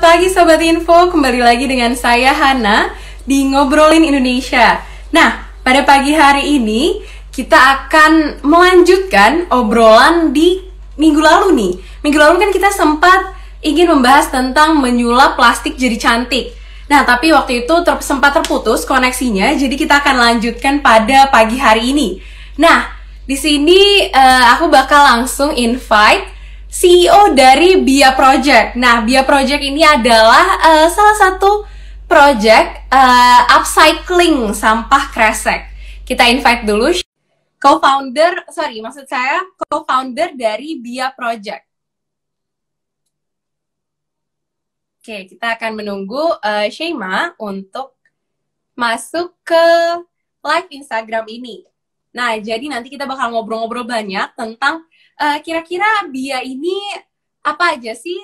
selamat pagi Sobat Info. Kembali lagi dengan saya Hana di Ngobrolin Indonesia. Nah, pada pagi hari ini kita akan melanjutkan obrolan di minggu lalu nih. Minggu lalu kan kita sempat ingin membahas tentang menyulap plastik jadi cantik. Nah, tapi waktu itu sempat terputus koneksinya, jadi kita akan lanjutkan pada pagi hari ini. Nah, di sini aku bakal langsung invite CEO dari Bia Project. Nah, Bia Project ini adalah salah satu project upcycling sampah kresek. Kita invite dulu co-founder dari Bia Project. Oke, kita akan menunggu Sheima untuk masuk ke live Instagram ini. Nah, jadi nanti kita bakal ngobrol-ngobrol banyak tentang kira-kira Bia ini apa aja sih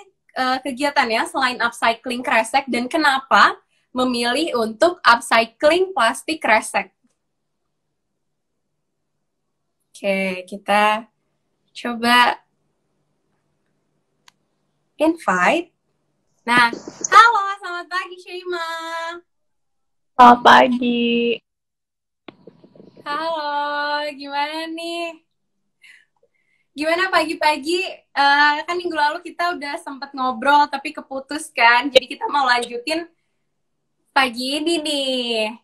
kegiatannya selain upcycling kresek dan kenapa memilih untuk upcycling plastik kresek. Oke, kita coba invite. Nah, halo, selamat pagi Sheima. Selamat pagi. Halo, gimana nih? Gimana pagi-pagi, kan minggu lalu kita udah sempat ngobrol tapi keputus kan, jadi kita mau lanjutin pagi ini nih.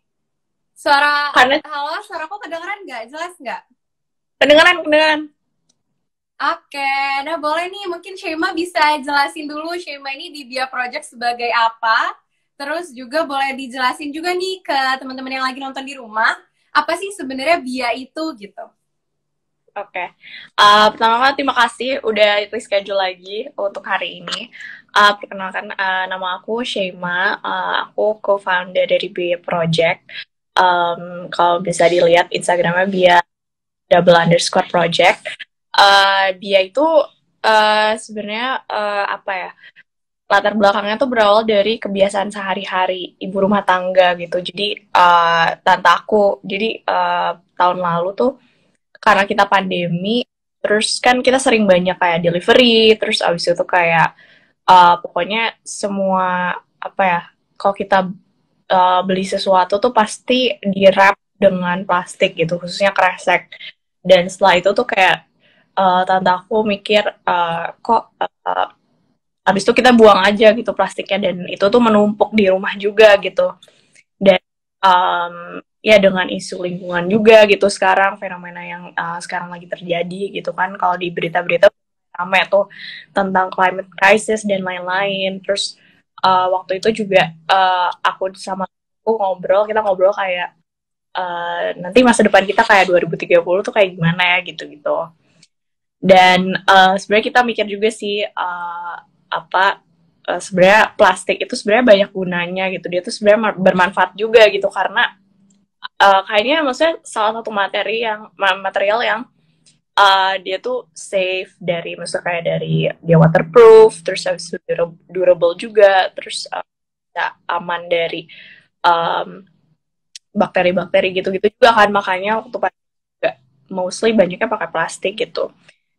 Halo, suaraku kedengeran nggak? Jelas nggak? Kedengeran. Oke, nah boleh nih, mungkin Sheima bisa jelasin dulu Sheima ini di Bia Project sebagai apa, terus juga boleh dijelasin juga nih ke teman-teman yang lagi nonton di rumah, apa sih sebenarnya Bia itu gitu. Oke. Pertama-tama terima kasih udah reschedule lagi untuk hari ini. Perkenalkan, nama aku Sheima. Aku co-founder dari Bia Project. Kalau bisa dilihat Instagramnya Bia _project. Bia itu sebenarnya apa ya? Latar belakangnya tuh berawal dari kebiasaan sehari-hari ibu rumah tangga gitu. Jadi tante aku, jadi tahun lalu tuh karena kita pandemi, terus kan kita sering banyak kayak delivery, terus abis itu kayak pokoknya semua apa ya, kalau kita beli sesuatu tuh pasti di wrap dengan plastik gitu, khususnya kresek. Dan setelah itu tuh kayak tante aku mikir kok abis itu kita buang aja gitu plastiknya, dan itu tuh menumpuk di rumah juga gitu. Dan ya dengan isu lingkungan juga gitu sekarang, fenomena yang sekarang lagi terjadi gitu kan, kalau di berita-berita ramai tuh tentang climate crisis dan lain-lain. Terus waktu itu juga aku sama aku kita ngobrol kayak nanti masa depan kita kayak 2030 tuh kayak gimana ya gitu-gitu. Dan sebenarnya kita mikir juga sih sebenarnya plastik itu sebenarnya banyak gunanya gitu, dia tuh sebenarnya bermanfaat juga gitu, karena kayaknya maksudnya salah satu material yang dia tuh safe dari, maksudnya kayak dari dia waterproof, terus habis itu durable juga, terus aman dari bakteri-bakteri gitu-gitu juga kan, makanya waktu juga mostly banyaknya pakai plastik gitu.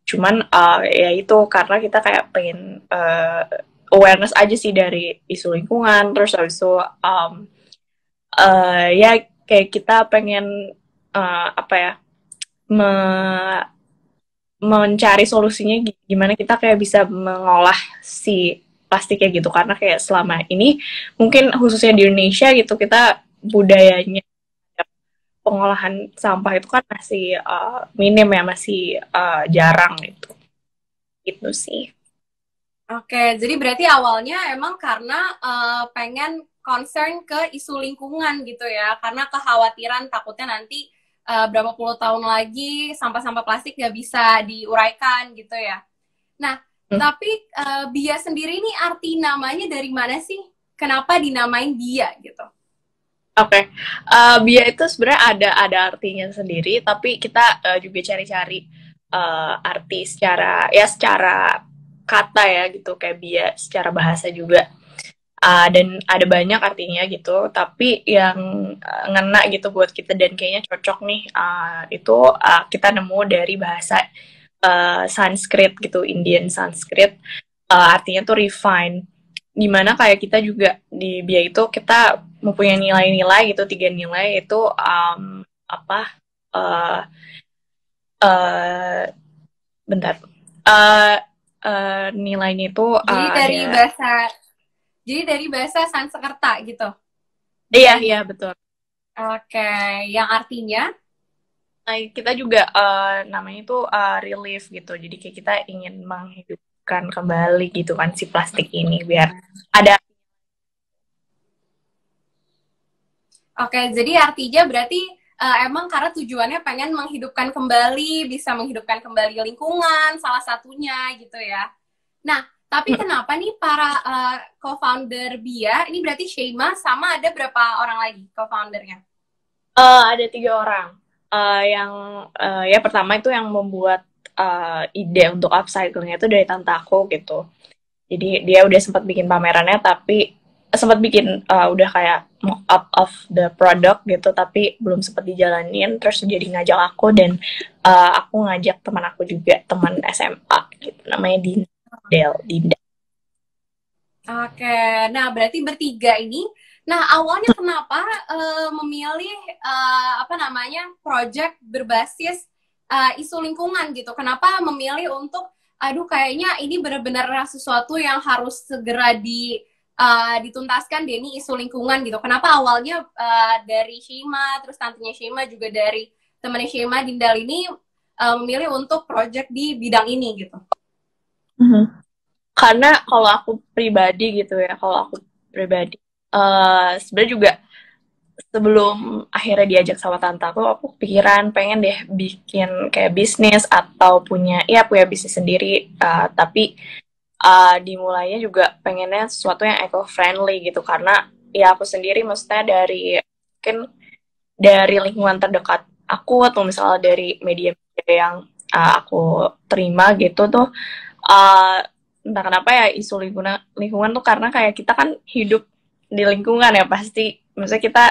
Cuman ya itu karena kita kayak pengen awareness aja sih dari isu lingkungan, terus habis itu ya kayak kita pengen mencari solusinya gimana kita kayak bisa mengolah si plastiknya gitu, karena kayak selama ini mungkin khususnya di Indonesia gitu, kita budayanya pengolahan sampah itu kan masih minim ya, masih jarang gitu sih. Oke, jadi berarti awalnya emang karena pengen concern ke isu lingkungan gitu ya, karena kekhawatiran takutnya nanti berapa puluh tahun lagi sampah-sampah plastik nggak bisa diuraikan gitu ya. Nah, tapi Bia sendiri ini arti namanya dari mana sih? Kenapa dinamain Bia gitu? Oke. Bia itu sebenarnya ada artinya sendiri, tapi kita juga cari-cari arti secara kata ya gitu, kayak Bia secara bahasa juga. Dan ada banyak artinya gitu, tapi yang ngena gitu buat kita dan kayaknya cocok nih, itu kita nemu dari bahasa Sanskrit gitu, Indian Sanskrit, artinya tuh refine. dimana kayak kita juga di BIA itu kita mempunyai nilai-nilai gitu, 3 nilai itu apa uh, uh, bentar uh, nilainya itu Jadi dari ada. bahasa Sanskerta gitu. Iya iya betul. Oke, yang artinya Nah, kita juga namanya itu relief gitu. Jadi kayak kita ingin menghidupkan kembali gitu kan si plastik ini biar ada. oke, jadi artinya berarti emang karena tujuannya pengen menghidupkan kembali, bisa menghidupkan kembali lingkungan, salah satunya gitu ya. Nah, tapi kenapa nih para co-founder BIA, ini berarti Sheima sama ada berapa orang lagi co-foundernya? Ada 3 orang. Yang ya pertama itu yang membuat ide untuk upcyclingnya itu dari tante aku gitu. Jadi dia udah sempat bikin pamerannya, tapi sempat bikin udah kayak mock up of the product gitu, tapi belum sempat dijalanin. Terus jadi ngajak aku dan aku ngajak teman aku juga, teman SMA gitu, namanya Dinda. Oke, nah berarti bertiga ini. Nah, awalnya kenapa memilih apa namanya project berbasis isu lingkungan gitu? Kenapa memilih untuk, aduh kayaknya ini benar-benar sesuatu yang harus segera dituntaskan deh ini isu lingkungan gitu. Kenapa awalnya dari Shima, terus tantenya Shima juga dari temannya Shima Dindal ini memilih untuk project di bidang ini gitu? Karena kalau aku pribadi gitu ya, sebenarnya juga sebelum akhirnya diajak sama tante aku pikiran pengen deh bikin kayak bisnis atau punya bisnis sendiri, tapi dimulainya juga pengennya sesuatu yang eco friendly gitu, karena ya aku sendiri maksudnya mungkin dari lingkungan terdekat aku atau misalnya dari media-media yang aku terima gitu tuh, uh, entah kenapa ya isu lingkungan tuh, karena kayak kita kan hidup di lingkungan ya, pasti maksudnya kita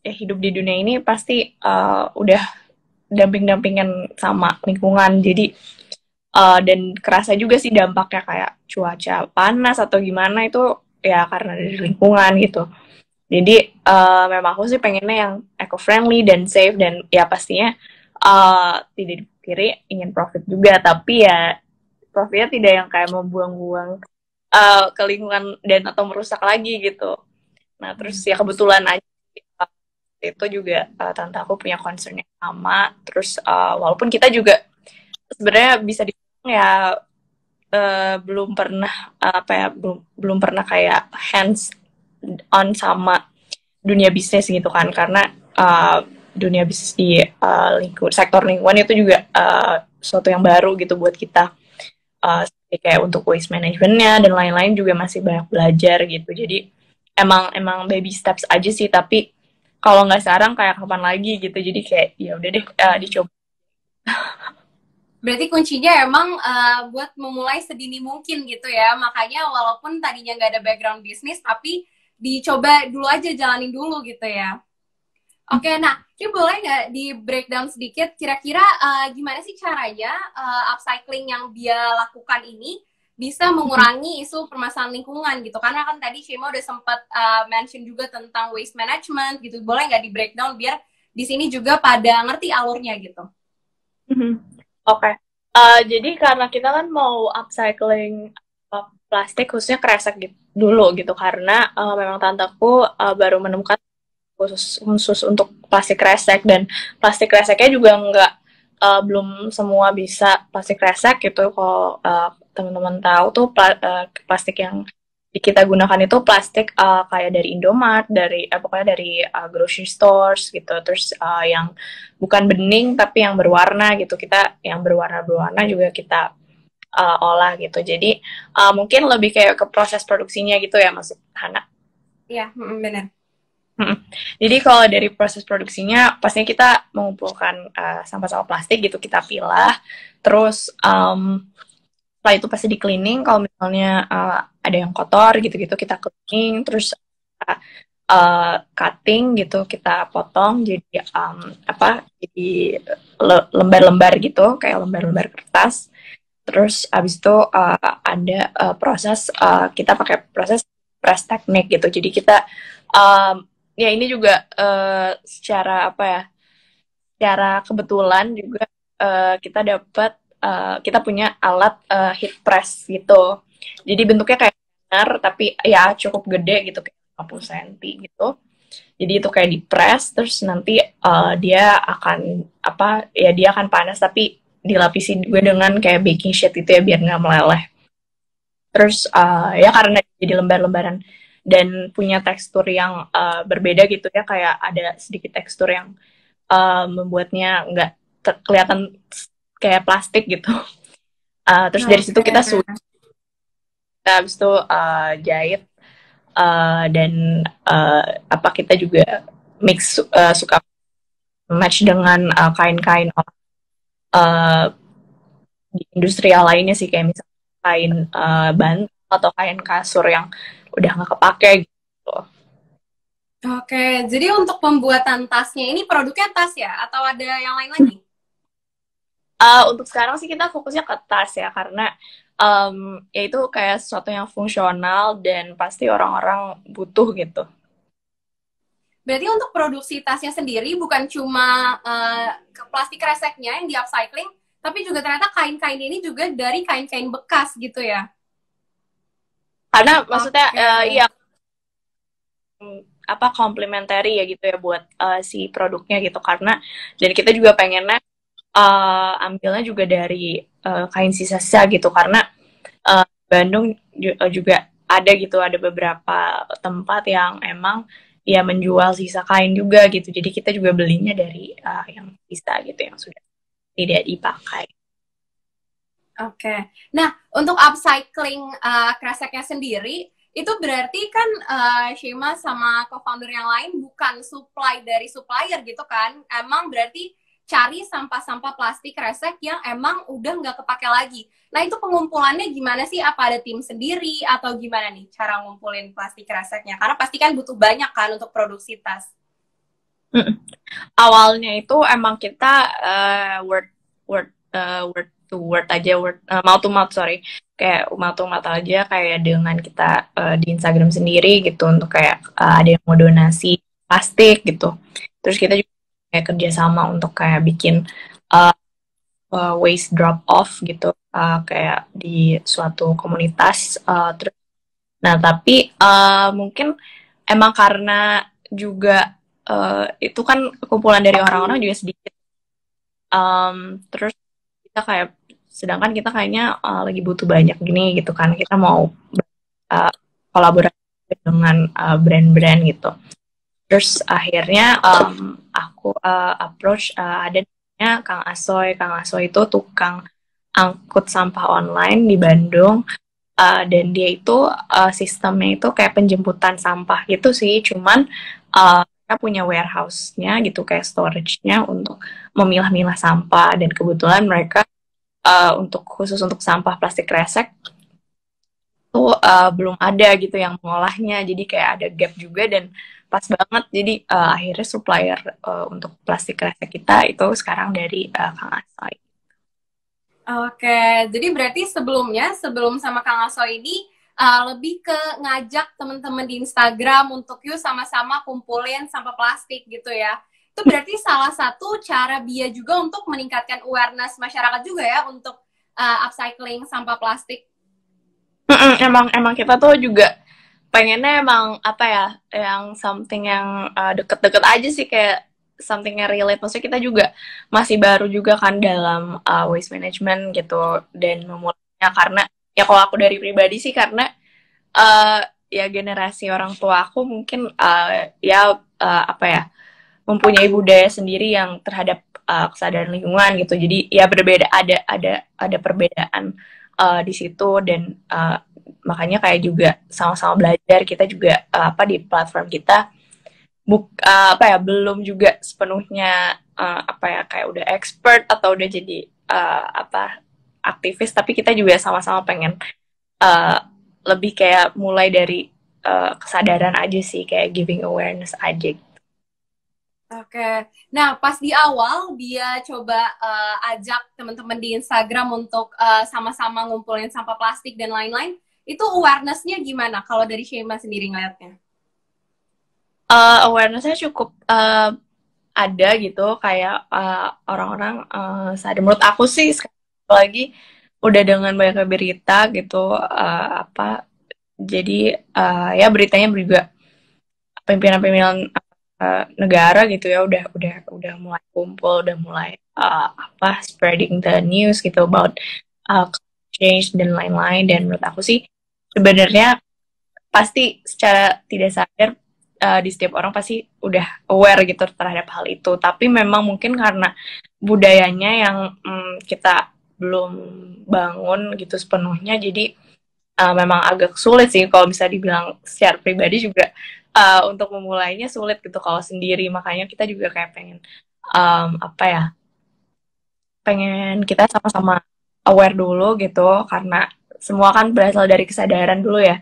hidup di dunia ini pasti udah damping-dampingan sama lingkungan. Jadi dan kerasa juga sih dampaknya kayak cuaca panas atau gimana itu ya karena dari lingkungan gitu. Jadi memang aku sih pengennya yang eco friendly dan safe, dan ya pastinya tidak dipikiri ingin profit juga, tapi ya profitnya tidak yang kayak membuang-buang ke lingkungan dan atau merusak lagi gitu. Nah terus ya kebetulan aja itu juga tante aku punya concern yang sama. Terus walaupun kita juga sebenarnya bisa dibilang ya belum pernah belum pernah kayak hands on sama dunia bisnis gitu kan, karena dunia bisnis di sektor lingkungan itu juga sesuatu yang baru gitu buat kita, kayak untuk waste managementnya dan lain-lain juga masih banyak belajar gitu. Jadi emang baby steps aja sih, tapi kalau nggak sekarang kayak kapan lagi gitu. Jadi kayak ya udah deh dicoba. Berarti kuncinya emang buat memulai sedini mungkin gitu ya. Makanya walaupun tadinya nggak ada background bisnis, tapi dicoba dulu aja, jalanin dulu gitu ya. Oke, nah ini boleh nggak di breakdown sedikit kira-kira gimana sih caranya upcycling yang dia lakukan ini bisa mengurangi isu permasalahan lingkungan gitu? Karena kan tadi Shima udah sempat mention juga tentang waste management gitu. Boleh nggak di breakdown biar di sini juga pada ngerti alurnya gitu? Oke. Jadi karena kita kan mau upcycling plastik khususnya kresek gitu dulu gitu, karena memang tanteku baru menemukan khusus untuk plastik kresek, dan plastik kreseknya juga belum semua bisa plastik kresek gitu. Kalau teman-teman tahu tuh plastik yang kita gunakan itu plastik kayak dari Indomart, pokoknya dari grocery stores gitu. Terus yang bukan bening tapi yang berwarna gitu, kita yang berwarna juga kita olah gitu. Jadi mungkin lebih kayak ke proses produksinya gitu ya, maksud Hana. Iya, benar. Jadi kalau dari proses produksinya pastinya kita mengumpulkan sampah-sampah plastik gitu, kita pilah, terus setelah itu pasti di cleaning. Kalau misalnya ada yang kotor gitu-gitu kita cleaning, terus cutting gitu, kita potong jadi jadi lembar-lembar gitu, kayak lembar-lembar kertas. Terus abis itu ada proses kita pakai proses press teknik gitu. Jadi kita ya ini juga secara apa ya? Secara kebetulan juga kita dapat kita punya alat heat press gitu. Jadi bentuknya kayak banner tapi ya cukup gede gitu kayak 50 cm gitu. Jadi itu kayak di press terus nanti dia akan apa ya dia akan panas tapi dilapisi juga dengan kayak baking sheet itu ya biar nggak meleleh. Terus ya karena jadi lembar-lembaran dan punya tekstur yang berbeda gitu ya kayak ada sedikit tekstur yang membuatnya nggak kelihatan kayak plastik gitu. Terus dari situ kita habis itu jahit dan apa kita juga mix suka match dengan kain-kain uh, di industrial lainnya sih kayak misalnya kain bantal atau kain kasur yang udah nggak kepake gitu. Oke, jadi untuk pembuatan tasnya ini produknya tas ya? Atau ada yang lain lagi? Untuk sekarang sih kita fokusnya ke tas ya karena ya itu kayak sesuatu yang fungsional dan pasti orang-orang butuh gitu. Berarti untuk produksi tasnya sendiri bukan cuma plastik reseknya yang di upcycling, tapi juga ternyata kain-kain ini juga dari kain-kain bekas gitu ya? Karena maksudnya Oke. ya apa complementary ya gitu ya buat si produknya gitu karena dan kita juga pengennya ambilnya juga dari kain sisa-sisa gitu karena Bandung juga ada gitu ada beberapa tempat yang emang ya menjual sisa kain juga gitu jadi kita juga belinya dari yang sisa gitu yang sudah tidak dipakai. Oke. Nah, untuk upcycling kreseknya sendiri, itu berarti kan Shima sama co-founder yang lain bukan supply dari supplier gitu kan? Emang berarti cari sampah-sampah plastik kresek yang emang udah nggak kepake lagi. Nah, itu pengumpulannya gimana sih? Apa ada tim sendiri atau gimana nih cara ngumpulin plastik kreseknya? Karena pasti kan butuh banyak kan untuk produksi tas. Awalnya itu emang kita word word word to word aja mouth to mouth sorry kayak mouth to mouth aja kayak dengan kita di Instagram sendiri gitu untuk kayak ada yang mau donasi plastik gitu terus kita juga kayak kerjasama untuk kayak bikin uh, waste drop off gitu kayak di suatu komunitas terus nah tapi mungkin emang karena juga itu kan kumpulan dari orang-orang juga sedikit terus kita kayak sedangkan kita kayaknya lagi butuh banyak gini gitu kan kita mau kolaborasi dengan brand-brand gitu terus akhirnya aku approach ada namanya Kang Asoy itu tukang angkut sampah online di Bandung dan dia itu sistemnya itu kayak penjemputan sampah gitu sih cuman mereka punya warehouse-nya gitu kayak storage-nya untuk memilah-milah sampah dan kebetulan mereka untuk khusus untuk sampah plastik kresek tuh belum ada gitu yang mengolahnya jadi kayak ada gap juga dan pas banget jadi akhirnya supplier untuk plastik kresek kita itu sekarang dari Kang Asoy. Oke, jadi berarti sebelum sama Kang Aso ini lebih ke ngajak teman-teman di Instagram untuk yuk sama-sama kumpulin sampah plastik gitu ya. Itu berarti salah satu cara Bia juga untuk meningkatkan awareness masyarakat juga ya untuk upcycling sampah plastik. Emang kita tuh juga pengennya emang apa ya yang something yang deket-deket aja sih kayak something yang relate maksudnya kita juga masih baru juga kan dalam waste management gitu dan memulainya karena ya kalau aku dari pribadi sih karena uh, ya generasi orang tua aku mungkin ya apa ya mempunyai budaya sendiri yang terhadap kesadaran lingkungan gitu jadi ya berbeda ada perbedaan di situ dan makanya kayak juga sama-sama belajar kita juga apa di platform kita apa ya belum juga sepenuhnya apa ya kayak udah expert atau udah jadi apa aktivis tapi kita juga sama-sama pengen uh, lebih kayak mulai dari kesadaran aja sih kayak giving awareness aja. Oke. Nah, pas di awal dia coba ajak teman-teman di Instagram untuk sama-sama ngumpulin sampah plastik dan lain-lain. Itu awareness-nya gimana kalau dari Shema sendiri ngeliatnya? Awareness-nya cukup ada gitu, kayak orang-orang sadar. Menurut aku sih sekarang lagi udah dengan banyaknya berita gitu, apa jadi ya beritanya juga pimpinan-pimpinan negara gitu ya udah mulai kumpul, udah mulai apa spreading the news gitu about change dan lain-lain. Dan menurut aku sih sebenarnya pasti secara tidak sadar di setiap orang pasti udah aware gitu terhadap hal itu. Tapi memang mungkin karena budayanya yang kita belum bangun gitu sepenuhnya, jadi memang agak sulit sih kalau bisa dibilang secara pribadi juga untuk memulainya sulit gitu kalau sendiri. Makanya kita juga kayak pengen apa ya, pengen kita sama-sama aware dulu gitu, karena semua kan berasal dari kesadaran dulu ya.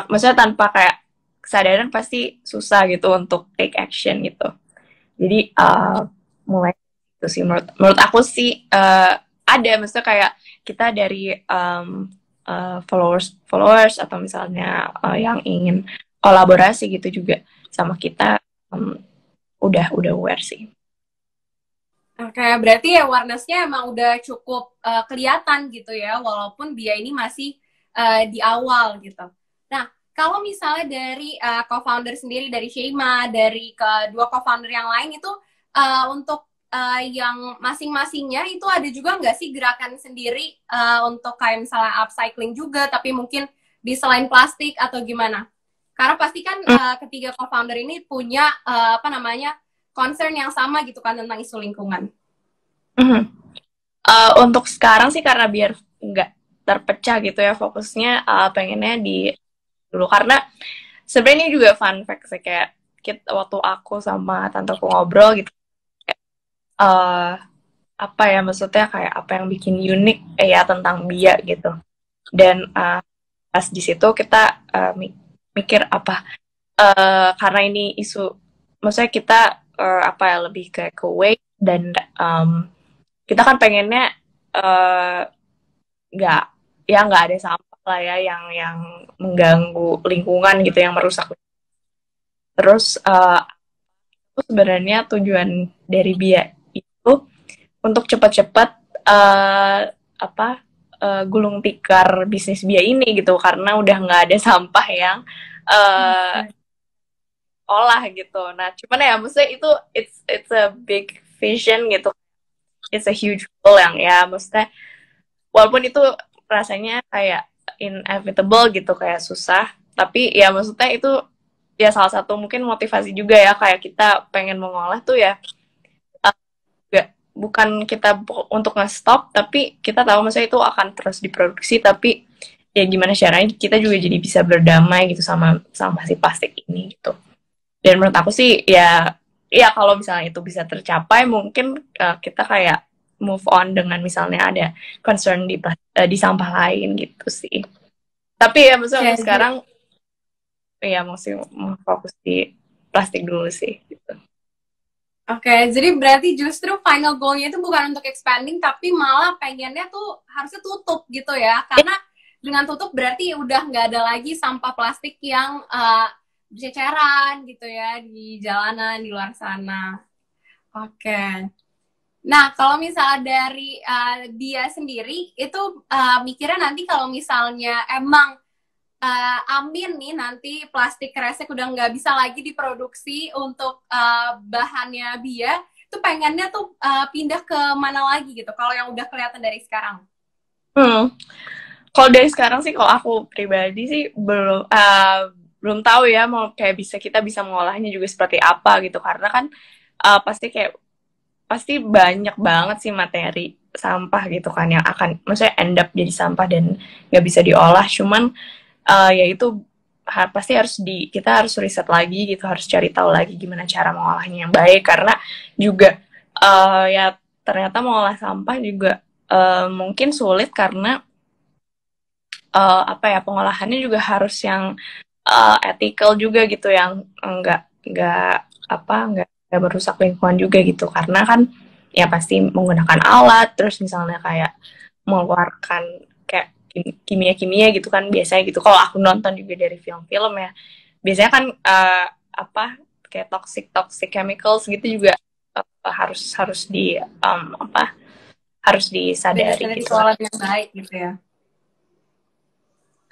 Maksudnya tanpa kayak kesadaran pasti susah gitu untuk take action gitu. Jadi mulai itu sih menurut aku sih ada, maksudnya kayak kita dari followers atau misalnya yang ingin kolaborasi gitu juga sama kita, um, udah aware sih. Oke, berarti awareness-nya emang udah cukup kelihatan gitu ya, walaupun dia ini masih di awal gitu. Nah, kalau misalnya dari co-founder sendiri, dari Shema, dari kedua co-founder yang lain itu untuk yang masing-masingnya itu ada juga nggak sih gerakan sendiri untuk kayak misalnya upcycling juga, tapi mungkin di selain plastik atau gimana? Karena pasti kan ketiga co-founder ini punya apa namanya concern yang sama gitu kan tentang isu lingkungan. Mm-hmm. Untuk sekarang sih karena biar nggak terpecah gitu ya fokusnya, pengennya di dulu, karena sebenarnya ini juga fun fact sih, kayak waktu aku sama tanteku ngobrol gitu, uh, apa ya, maksudnya kayak apa yang bikin unik ya tentang Bia gitu. Dan pas di situ kita mikir apa, karena ini isu, maksudnya kita apa ya, lebih kayak ke weight, dan kita kan pengennya nggak nggak ada sampah lah ya yang mengganggu lingkungan gitu, yang merusak. Terus sebenarnya tujuan dari Bia itu untuk cepat-cepat apa gulung tikar bisnis Bia ini gitu, karena udah nggak ada sampah yang olah gitu. Nah, cuman ya maksudnya itu it's a big vision gitu, it's a huge goal yang ya maksudnya walaupun itu rasanya kayak inevitable gitu, kayak susah, tapi ya maksudnya itu ya salah satu mungkin motivasi juga ya, kayak kita pengen mengolah tuh ya gak, bukan kita untuk nge-stop, tapi kita tahu maksudnya itu akan terus diproduksi, tapi ya gimana caranya kita juga jadi bisa berdamai gitu sama si plastik ini gitu. Dan menurut aku sih ya kalau misalnya itu bisa tercapai, mungkin kita kayak move on dengan misalnya ada concern di sampah lain gitu sih. Tapi ya maksudnya untuk Jadi, sekarang ya masih mau fokus di plastik dulu sih gitu. Oke, jadi berarti justru final goal-nya itu bukan untuk expanding, tapi malah pengennya tuh harusnya tutup gitu ya. Karena dengan tutup berarti udah nggak ada lagi sampah plastik yang berceceran gitu ya di jalanan, di luar sana. Oke. Nah, kalau misalnya dari dia sendiri, itu mikirnya nanti kalau misalnya emang amin nih nanti plastik kresek udah nggak bisa lagi diproduksi untuk bahannya Bia, itu pengennya tuh pindah ke mana lagi gitu kalau yang udah kelihatan dari sekarang. Kalau dari sekarang sih, kalau aku pribadi sih belum tahu ya mau kayak kita bisa mengolahnya juga seperti apa gitu, karena kan pasti banyak banget sih materi sampah gitu kan yang akan maksudnya end up jadi sampah dan nggak bisa diolah. Cuman ya itu pasti kita harus riset lagi gitu, harus cari tahu lagi gimana cara mengolahnya yang baik, karena juga ya ternyata mengolah sampah juga mungkin sulit, karena apa ya, pengolahannya juga harus yang ethical juga gitu, yang enggak kayak merusak lingkungan juga gitu, karena kan ya pasti menggunakan alat, terus misalnya kayak mengeluarkan kayak kimia-kimia gitu kan biasanya gitu. Kalau aku nonton juga dari film-film ya, biasanya kan apa kayak toxic chemicals gitu juga harus harus di apa harus disadari Benar-benar gitu kan. dikelola dengan baik gitu ya.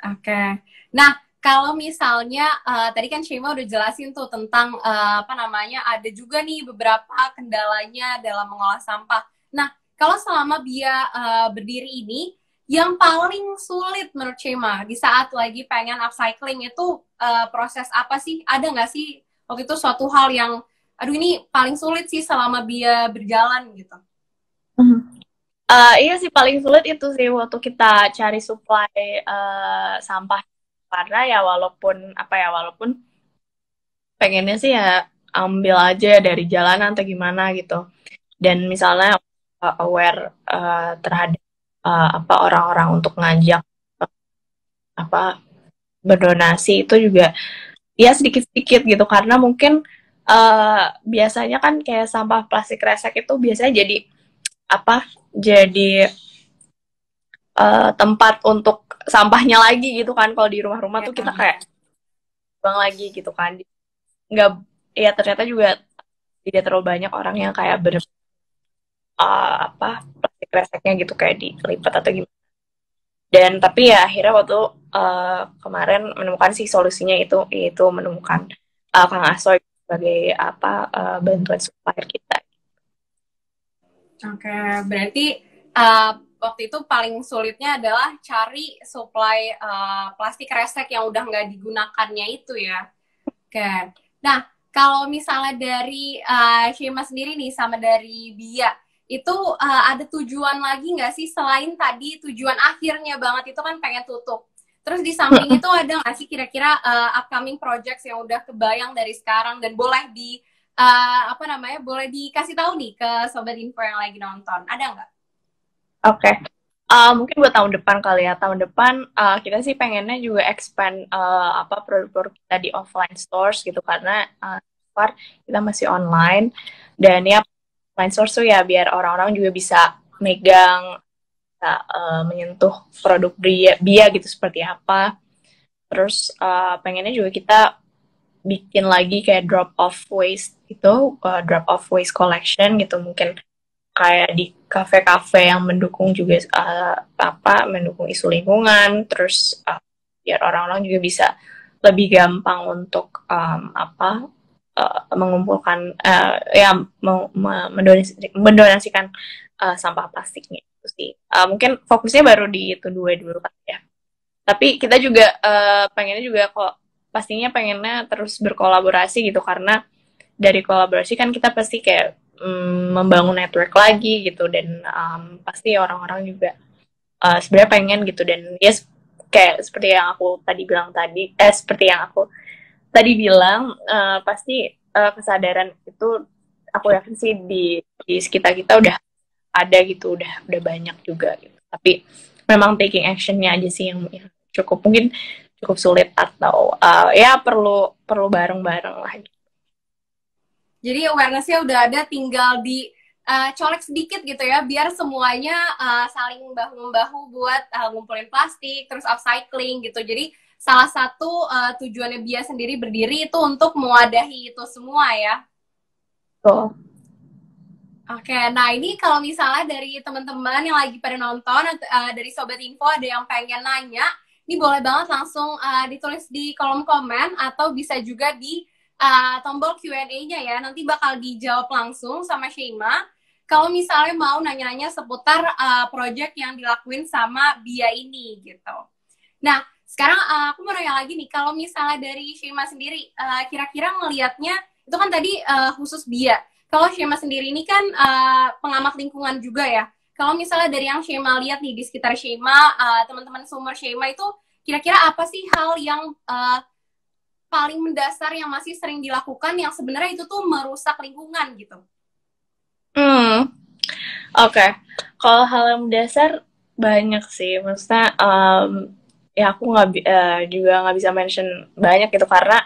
Oke. Nah, kalau misalnya tadi kan Shima udah jelasin tuh tentang apa namanya, ada juga nih beberapa kendalanya dalam mengolah sampah. Nah, kalau selama Bia berdiri ini, yang paling sulit menurut Shima di saat lagi pengen upcycling itu proses apa sih? Ada nggak sih waktu itu suatu hal yang, aduh ini paling sulit sih selama Bia berjalan gitu? Iya sih paling sulit itu sih waktu kita cari supply sampah, karena ya walaupun pengennya sih ya ambil aja dari jalanan atau gimana gitu, dan misalnya aware terhadap apa orang-orang untuk ngajak apa berdonasi itu juga ya sedikit-sedikit gitu, karena mungkin biasanya kan kayak sampah plastik resek itu biasanya jadi apa jadi tempat untuk sampahnya lagi gitu kan. Kalau di rumah-rumah tuh kita kayak buang lagi gitu kan, nggak ya ternyata juga tidak terlalu banyak orang yang kayak bener apa plastik reseknya gitu kayak dilipat atau gimana. Dan tapi ya akhirnya waktu kemarin menemukan sih solusinya itu menemukan Kang Asoy sebagai apa bantuan supplier kita. Oke, berarti uh, waktu itu paling sulitnya adalah cari supply plastik resek yang udah nggak digunakannya itu ya. Oke, nah kalau misalnya dari Shima sendiri nih sama dari Bia, itu ada tujuan lagi nggak sih selain tadi tujuan akhirnya banget itu kan pengen tutup. Terus di samping itu ada nggak sih kira-kira upcoming projects yang udah kebayang dari sekarang dan boleh apa namanya boleh dikasih tahu nih ke sobat info yang lagi nonton, ada nggak? Oke. Mungkin buat tahun depan kali ya. Tahun depan kita sih pengennya juga expand apa produk-produk kita di offline stores gitu, karena kita masih online, dan ya offline stores tuh ya biar orang-orang juga bisa megang, bisa, menyentuh produk Bia gitu seperti apa. Terus pengennya juga kita bikin lagi kayak drop off waste itu, drop off waste collection gitu, mungkin kayak di kafe-kafe yang mendukung juga apa mendukung isu lingkungan, terus biar orang-orang juga bisa lebih gampang untuk apa mengumpulkan ya mendonasikan sampah plastiknya itu sih. Mungkin fokusnya baru di itu dulu kan ya. Tapi kita juga pengennya juga kok pastinya pengennya terus berkolaborasi gitu, karena dari kolaborasi kan kita pasti kayak membangun network lagi gitu, dan pasti orang-orang juga sebenarnya pengen gitu, dan yes kayak seperti yang aku tadi bilang tadi seperti yang aku tadi bilang pasti kesadaran itu aku yakin sih di sekitar kita udah ada gitu, udah banyak juga gitu, tapi memang taking actionnya aja sih yang cukup mungkin cukup sulit, atau ya perlu bareng-bareng lah. Jadi awareness-nya udah ada, tinggal di colek sedikit gitu ya, biar semuanya saling bahu-membahu buat ngumpulin plastik, terus upcycling gitu. Jadi salah satu tujuannya Bia sendiri berdiri itu untuk mewadahi itu semua ya. Tuh. Oke, nah ini kalau misalnya dari teman-teman yang lagi pada nonton, dari Sobat Info ada yang pengen nanya, ini boleh banget langsung ditulis di kolom komen, atau bisa juga di tombol Q&A-nya ya, nanti bakal dijawab langsung sama Shima. Kalau misalnya mau nanya-nanya seputar project yang dilakuin sama Bia ini gitu. Nah, sekarang aku mau nanya lagi nih, kalau misalnya dari Shima sendiri, kira-kira ngelihatnya, itu kan tadi khusus Bia. Kalau Shima sendiri ini kan pengamat lingkungan juga ya. Kalau misalnya dari yang Shima lihat nih di sekitar Shima, teman-teman sumber Shima itu, kira-kira apa sih hal yang paling mendasar yang masih sering dilakukan yang sebenarnya itu tuh merusak lingkungan gitu? Oke. Kalau hal yang mendasar banyak sih, maksudnya ya aku juga nggak bisa mention banyak gitu, karena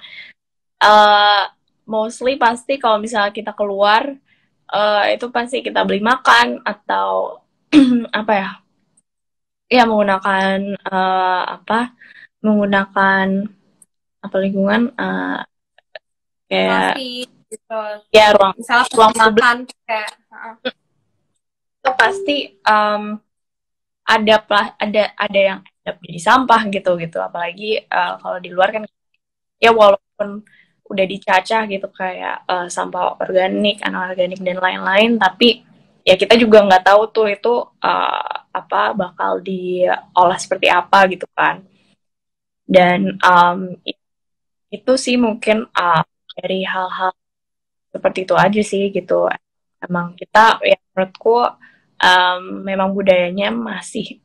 mostly pasti kalau misalnya kita keluar, itu pasti kita beli makan atau apa ya? Ya menggunakan menggunakan apa lingkungan kayak Plastik gitu. ya ruang Misalnya ruang plastik publik makan kayak itu pasti ada yang ada jadi sampah gitu gitu. Apalagi kalau di luar kan ya walaupun udah dicacah gitu kayak sampah organik, anorganik dan lain-lain, tapi ya kita juga nggak tahu tuh itu apa bakal diolah seperti apa gitu kan. Dan itu sih mungkin dari hal-hal seperti itu aja sih gitu. Emang kita ya menurutku memang budayanya masih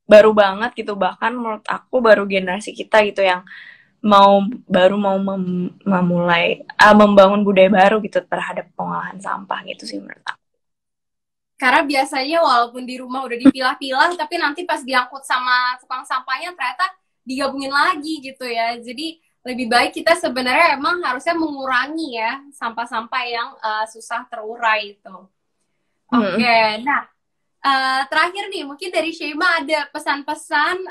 baru banget gitu, bahkan menurut aku baru generasi kita gitu yang mau memulai membangun budaya baru gitu terhadap pengolahan sampah gitu sih menurut aku. karena biasanya walaupun di rumah udah dipilah-pilah, tapi nanti pas diangkut sama tukang sampahnya ternyata digabungin lagi gitu ya. Jadi lebih baik kita sebenarnya emang harusnya mengurangi ya sampah-sampah yang susah terurai itu. Oke, nah terakhir nih mungkin dari Shema ada pesan-pesan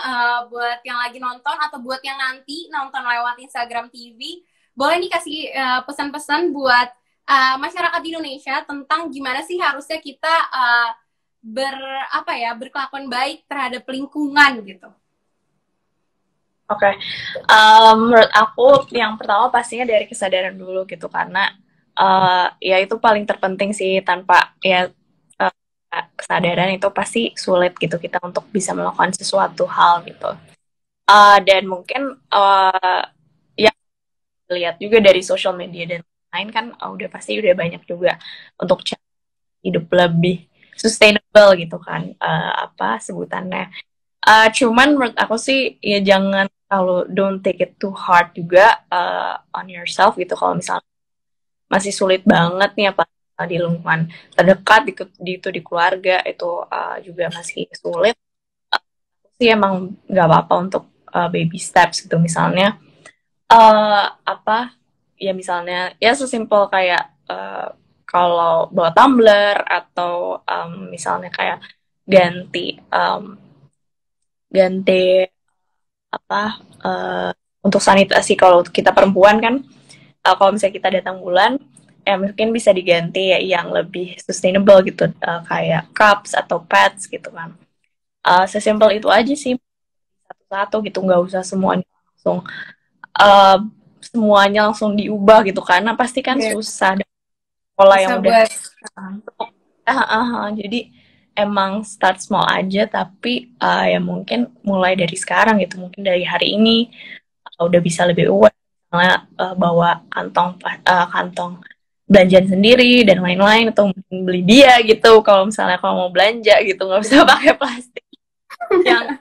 buat yang lagi nonton atau buat yang nanti nonton lewat Instagram TV. Boleh nih kasih pesan-pesan buat masyarakat di Indonesia tentang gimana sih harusnya kita berkelakuan baik terhadap lingkungan gitu. Oke. Menurut aku yang pertama pastinya dari kesadaran dulu gitu, karena ya itu paling terpenting sih. Tanpa ya kesadaran itu pasti sulit gitu kita untuk bisa melakukan sesuatu hal gitu. Dan mungkin ya lihat juga dari social media dan lain kan udah pasti udah banyak juga untuk hidup lebih sustainable gitu kan, apa sebutannya. Cuman menurut aku sih ya jangan kalau don't take it too hard juga on yourself gitu. Kalau misalnya masih sulit banget nih apa di lingkungan terdekat di keluarga itu juga masih sulit, sih emang nggak apa-apa untuk baby steps gitu. Misalnya apa ya, misalnya ya sesimpel kayak kalau bawa tumbler atau misalnya kayak ganti ganti apa untuk sanitasi. Kalau kita perempuan kan kalau misalnya kita datang bulan ya mungkin bisa diganti ya yang lebih sustainable gitu, kayak cups atau pads gitu kan. Sesimpel itu aja sih, satu-satu gitu, nggak usah uh, semuanya langsung diubah gitu karena pasti kan Yeah. susah pola Bisa yang udah buat jadi emang start small aja, tapi ya mungkin mulai dari sekarang gitu, mungkin dari hari ini udah bisa lebih aware, misalnya bawa kantong belanjaan sendiri dan lain-lain, atau mungkin beli dia gitu kalau misalnya kalau mau belanja gitu, nggak usah pakai plastik yang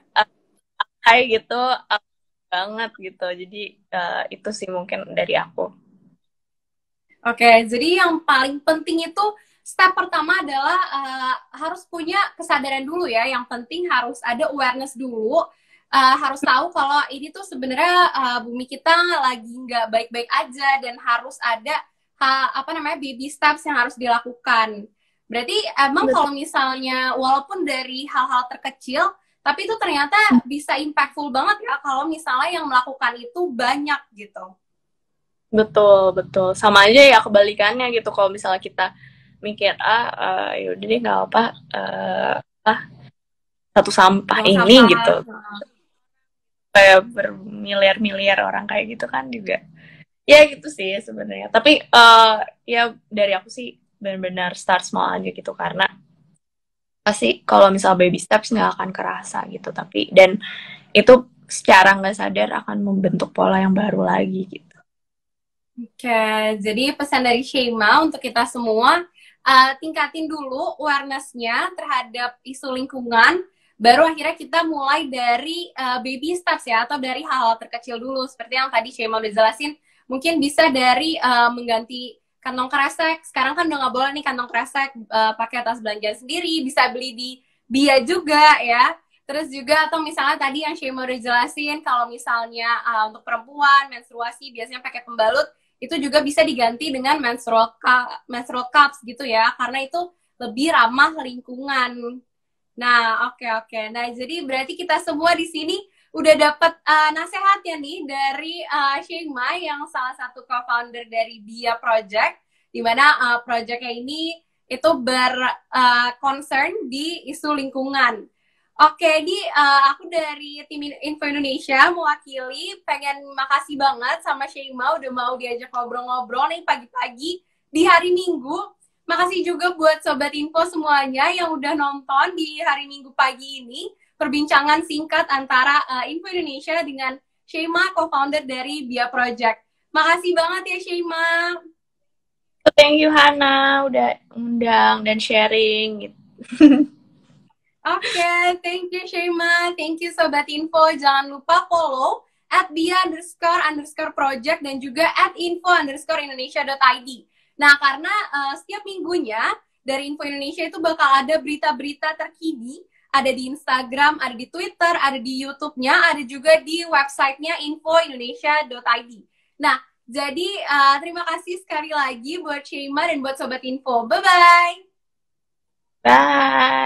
kayak gitu banget gitu. Jadi itu sih mungkin dari aku. Oke, jadi yang paling penting itu step pertama adalah harus punya kesadaran dulu ya. Yang penting harus ada awareness dulu. Harus tahu kalau ini tuh sebenarnya bumi kita lagi nggak baik-baik aja dan harus ada baby steps yang harus dilakukan. Berarti emang kalau misalnya walaupun dari hal-hal terkecil, tapi itu ternyata bisa impactful banget ya kalau misalnya yang melakukan itu banyak gitu. Betul, betul. Sama aja ya kebalikannya gitu. Kalau misalnya kita mikir, yaudah deh nggak apa, satu sampah Buang ini sampah. gitu. Kayak bermiliar-miliar orang kayak gitu kan juga. Ya gitu sih sebenarnya. Tapi ya dari aku sih benar-benar start small aja gitu, karena pasti kalau misal baby steps nggak akan kerasa gitu. Tapi dan itu secara nggak sadar akan membentuk pola yang baru lagi gitu. Oke, jadi pesan dari Shema untuk kita semua, tingkatin dulu awareness-nya terhadap isu lingkungan, baru akhirnya kita mulai dari baby steps ya, atau dari hal-hal terkecil dulu. Seperti yang tadi Shema udah jelasin, mungkin bisa dari mengganti kantong kresek. Sekarang kan udah nggak boleh nih kantong kresek, pakai tas belanja sendiri, bisa beli di Bia juga ya. Terus juga atau misalnya tadi yang Shema udah jelasin kalau misalnya untuk perempuan menstruasi biasanya pakai pembalut itu juga bisa diganti dengan menstrual cups gitu ya karena itu lebih ramah lingkungan. Nah, oke oke. Nah, jadi berarti kita semua di sini udah dapat nasihat ya nih dari Shema yang salah satu co-founder dari Bia Project di mana projectnya ini itu berconcern di isu lingkungan. Oke, di aku dari tim Info Indonesia mewakili pengen makasih banget sama Shema udah mau diajak ngobrol-ngobrol nih pagi-pagi di hari Minggu. Makasih juga buat Sobat Info semuanya yang udah nonton di hari Minggu pagi ini perbincangan singkat antara Info Indonesia dengan Shema, co-founder dari Bia Project. Makasih banget ya Shema. Thank you Hana udah undang dan sharing gitu. Oke, thank you Shema, thank you Sobat Info. Jangan lupa follow @bia_project dan juga @info_indonesia.id. Nah, karena setiap minggunya dari Info Indonesia itu bakal ada berita-berita terkini, ada di Instagram, ada di Twitter, ada di YouTube-nya, ada juga di websitenya info_indonesia.id. Nah, jadi terima kasih sekali lagi buat Shema dan buat Sobat Info. Bye-bye! Bye!